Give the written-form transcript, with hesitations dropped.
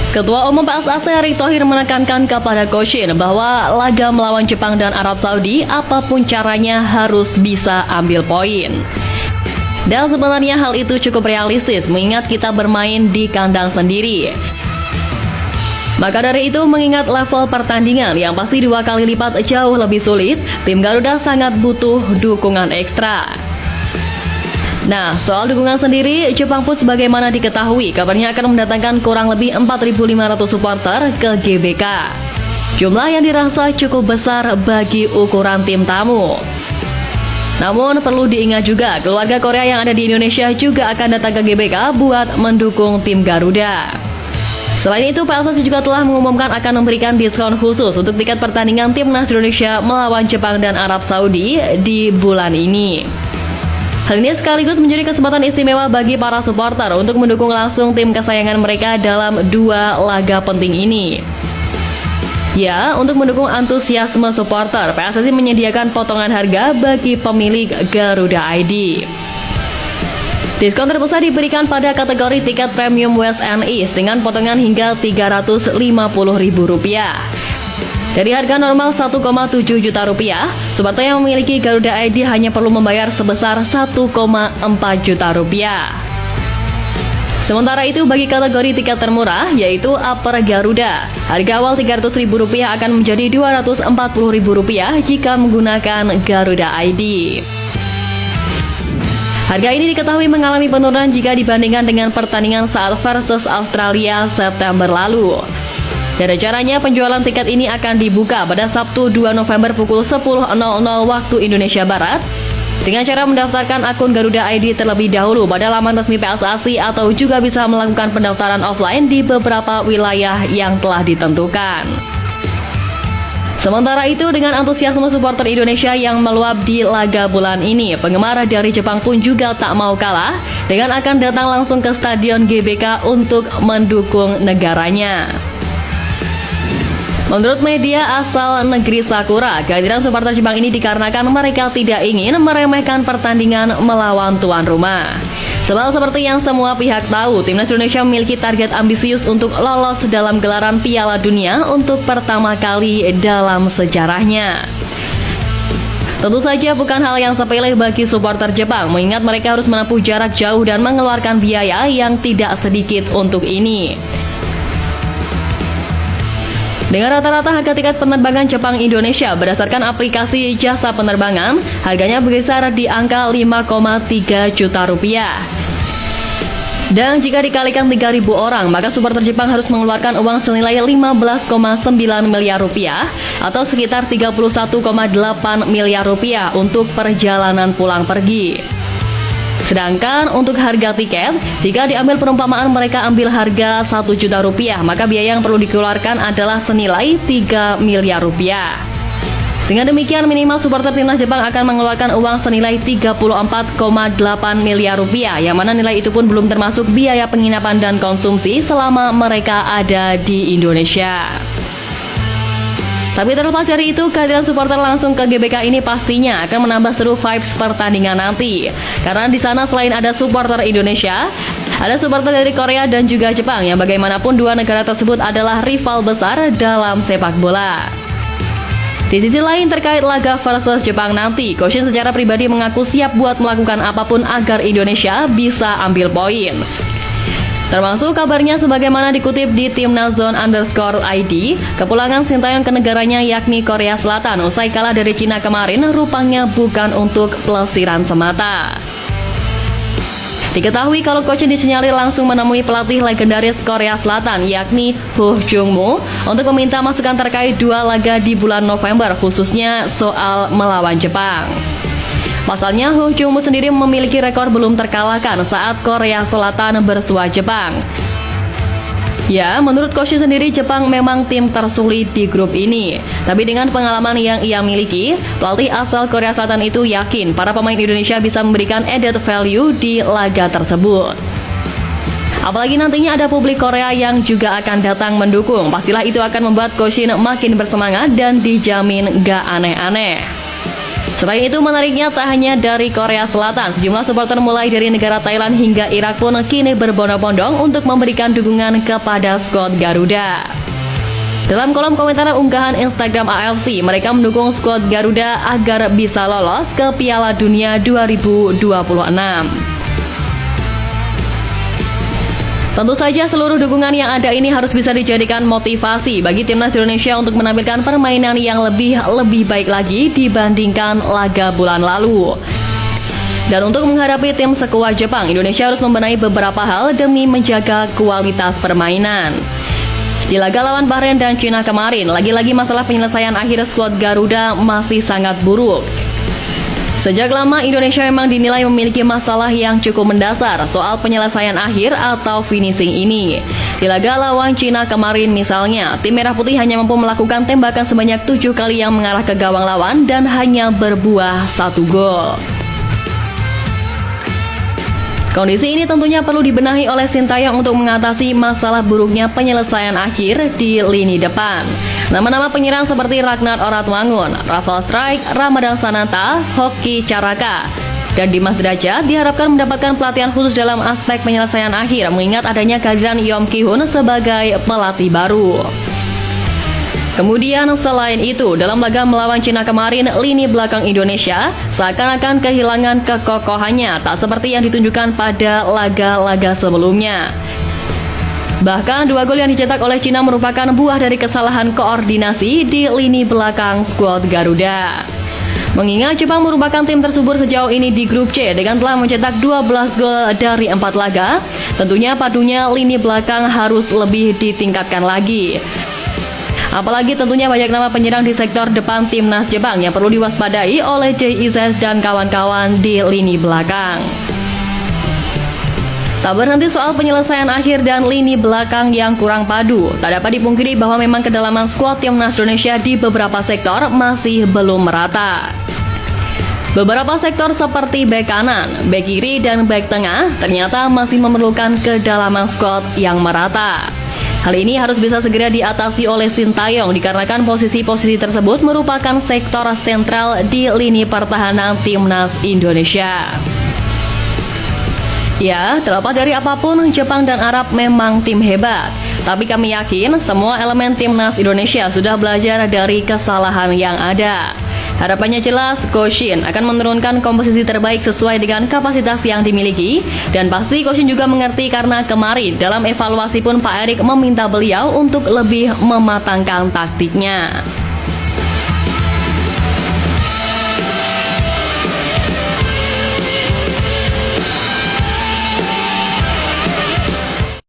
Ketua Umum PSSI Erick Thohir menekankan kepada Coach Shin bahwa laga melawan Jepang dan Arab Saudi apapun caranya harus bisa ambil poin. Dan sebenarnya hal itu cukup realistis mengingat kita bermain di kandang sendiri. Maka dari itu mengingat level pertandingan yang pasti 2 kali lipat jauh lebih sulit, tim Garuda sangat butuh dukungan ekstra. Nah, soal dukungan sendiri, Jepang pun sebagaimana diketahui, kabarnya akan mendatangkan kurang lebih 4.500 supporter ke GBK. Jumlah yang dirasa cukup besar bagi ukuran tim tamu. Namun perlu diingat juga, keluarga Korea yang ada di Indonesia juga akan datang ke GBK buat mendukung tim Garuda. Selain itu, PSSI juga telah mengumumkan akan memberikan diskon khusus untuk tiket pertandingan Timnas Indonesia melawan Jepang dan Arab Saudi di bulan ini. Hal ini sekaligus menjadi kesempatan istimewa bagi para supporter untuk mendukung langsung tim kesayangan mereka dalam 2 laga penting ini. Ya, untuk mendukung antusiasme supporter, PSSI menyediakan potongan harga bagi pemilik Garuda ID. Diskon terbesar diberikan pada kategori tiket premium West and East dengan potongan hingga Rp350.000. Dari harga normal Rp1,7 juta, supporter yang memiliki Garuda ID hanya perlu membayar sebesar Rp1,4 juta. Sementara itu bagi kategori tiket termurah yaitu Upper Garuda, harga awal Rp300.000 akan menjadi Rp240.000 jika menggunakan Garuda ID. Harga ini diketahui mengalami penurunan jika dibandingkan dengan pertandingan saat versus Australia September lalu. Dan rencananya penjualan tiket ini akan dibuka pada Sabtu 2 November pukul 10.00 waktu Indonesia Barat dengan cara mendaftarkan akun Garuda ID terlebih dahulu pada laman resmi PSSI atau juga bisa melakukan pendaftaran offline di beberapa wilayah yang telah ditentukan. Sementara itu, dengan antusiasme supporter Indonesia yang meluap di laga bulan ini, penggemar dari Jepang pun juga tak mau kalah dengan akan datang langsung ke Stadion GBK untuk mendukung negaranya. Menurut media asal negeri Sakura, kehadiran supporter Jepang ini dikarenakan mereka tidak ingin meremehkan pertandingan melawan tuan rumah. Sebab seperti yang semua pihak tahu, Timnas Indonesia memiliki target ambisius untuk lolos dalam gelaran Piala Dunia untuk pertama kali dalam sejarahnya. Tentu saja bukan hal yang sepele bagi supporter Jepang, mengingat mereka harus menempuh jarak jauh dan mengeluarkan biaya yang tidak sedikit untuk ini. Dengan rata-rata harga tiket penerbangan Jepang-Indonesia berdasarkan aplikasi jasa penerbangan, harganya berkisar di angka Rp5,3 juta. Dan jika dikalikan 3.000 orang, maka supporter Jepang harus mengeluarkan uang senilai Rp15,9 miliar atau sekitar Rp31,8 miliar untuk perjalanan pulang pergi. Sedangkan untuk harga tiket, jika diambil perumpamaan mereka ambil harga Rp1 juta, maka biaya yang perlu dikeluarkan adalah senilai Rp3 miliar. Dengan demikian, minimal supporter timnas Jepang akan mengeluarkan uang senilai Rp34,8 miliar, yang mana nilai itu pun belum termasuk biaya penginapan dan konsumsi selama mereka ada di Indonesia. Tapi terlepas dari itu, kehadiran supporter langsung ke GBK ini pastinya akan menambah seru vibes pertandingan nanti. Karena di sana selain ada supporter Indonesia, ada supporter dari Korea dan juga Jepang yang bagaimanapun 2 negara tersebut adalah rival besar dalam sepak bola. Di sisi lain terkait laga versus Jepang nanti, Coach Shin secara pribadi mengaku siap buat melakukan apapun agar Indonesia bisa ambil poin. Termasuk kabarnya sebagaimana dikutip di Timnazone_ID, kepulangan Sintayong ke negaranya yakni Korea Selatan usai kalah dari Cina kemarin rupanya bukan untuk pelesiran semata. Diketahui kalau Coach Shin disinyalir langsung menemui pelatih legendaris Korea Selatan yakni Ho Jung-moo untuk meminta masukan terkait 2 laga di bulan November khususnya soal melawan Jepang. Pasalnya, Ho Jung-moo sendiri memiliki rekor belum terkalahkan saat Korea Selatan bersua Jepang. Ya, menurut Coach Shin sendiri, Jepang memang tim tersulit di grup ini. Tapi dengan pengalaman yang ia miliki, pelatih asal Korea Selatan itu yakin para pemain Indonesia bisa memberikan added value di laga tersebut. Apalagi nantinya ada publik Korea yang juga akan datang mendukung. Pastilah itu akan membuat Coach Shin makin bersemangat dan dijamin gak aneh-aneh. Selain itu menariknya tak hanya dari Korea Selatan, sejumlah supporter mulai dari negara Thailand hingga Irak pun kini berbondong-bondong untuk memberikan dukungan kepada skuad Garuda. Dalam kolom komentar unggahan Instagram AFC, mereka mendukung skuad Garuda agar bisa lolos ke Piala Dunia 2026. Tentu saja seluruh dukungan yang ada ini harus bisa dijadikan motivasi bagi timnas Indonesia untuk menampilkan permainan yang lebih baik lagi dibandingkan laga bulan lalu. Dan untuk menghadapi tim sekuat Jepang, Indonesia harus membenahi beberapa hal demi menjaga kualitas permainan. Di laga lawan Bahrain dan Cina kemarin, lagi-lagi masalah penyelesaian akhir skuad Garuda masih sangat buruk. Sejak lama Indonesia memang dinilai memiliki masalah yang cukup mendasar soal penyelesaian akhir atau finishing ini. Di laga lawan Cina kemarin misalnya, tim Merah Putih hanya mampu melakukan tembakan sebanyak 7 kali yang mengarah ke gawang lawan dan hanya berbuah 1 gol. Kondisi ini tentunya perlu dibenahi oleh Sintayong untuk mengatasi masalah buruknya penyelesaian akhir di lini depan. Nama-nama penyerang seperti Ragnar Oratmangun, Rafael Strijk, Ramadan Sananta, Hoki Caraka, dan Dimas Derajat diharapkan mendapatkan pelatihan khusus dalam aspek penyelesaian akhir mengingat adanya kehadiran Yom Ki-hun sebagai pelatih baru. Kemudian selain itu, dalam laga melawan Cina kemarin, lini belakang Indonesia seakan-akan kehilangan kekokohannya, tak seperti yang ditunjukkan pada laga-laga sebelumnya. Bahkan 2 gol yang dicetak oleh Cina merupakan buah dari kesalahan koordinasi di lini belakang skuad Garuda. Mengingat Jepang merupakan tim tersubur sejauh ini di grup C dengan telah mencetak 12 gol dari 4 laga, tentunya padunya lini belakang harus lebih ditingkatkan lagi. Apalagi tentunya banyak nama penyerang di sektor depan timnas Jepang yang perlu diwaspadai oleh JIZ dan kawan-kawan di lini belakang. Tak berhenti soal penyelesaian akhir dan lini belakang yang kurang padu, tak dapat dipungkiri bahwa memang kedalaman skuad timnas Indonesia di beberapa sektor masih belum merata. Beberapa sektor seperti bek kanan, bek kiri, dan bek tengah ternyata masih memerlukan kedalaman skuad yang merata. Hal ini harus bisa segera diatasi oleh Sintayong dikarenakan posisi-posisi tersebut merupakan sektor sentral di lini pertahanan timnas Indonesia. Ya, terlepas dari apapun, Jepang dan Arab memang tim hebat. Tapi kami yakin semua elemen timnas Indonesia sudah belajar dari kesalahan yang ada. Harapannya jelas, Coach Shin akan menurunkan komposisi terbaik sesuai dengan kapasitas yang dimiliki. Dan pasti Coach Shin juga mengerti karena kemarin dalam evaluasi pun Pak Erik meminta beliau untuk lebih mematangkan taktiknya.